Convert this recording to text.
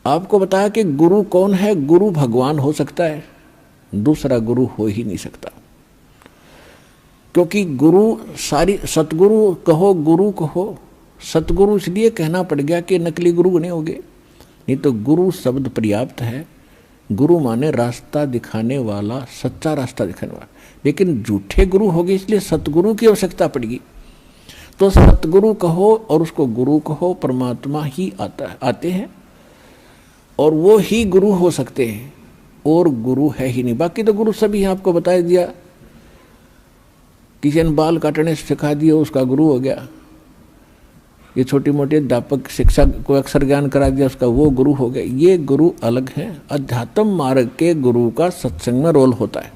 आपको बताया कि गुरु कौन है। गुरु भगवान हो सकता है, दूसरा गुरु हो ही नहीं सकता। क्योंकि गुरु सारी सतगुरु कहो, गुरु कहो, सतगुरु इसलिए कहना पड़ गया कि नकली गुरु बने होंगे, नहीं तो गुरु शब्द पर्याप्त है। गुरु माने रास्ता दिखाने वाला, सच्चा रास्ता दिखाने वाला। लेकिन झूठे गुरु हो गए इसलिए सतगुरु की आवश्यकता पड़ेगी। तो सतगुरु कहो और उसको गुरु कहो, परमात्मा ही आते हैं और वो ही गुरु हो सकते हैं, और गुरु है ही नहीं। बाकी तो गुरु सभी आपको बता दिया। किसी ने बाल काटने सिखा दिया, उसका गुरु हो गया। ये छोटी मोटी अध्यापक शिक्षा को अक्षर ज्ञान करा दिया, उसका वो गुरु हो गया। ये गुरु अलग है। अध्यात्म मार्ग के गुरु का सत्संग में रोल होता है।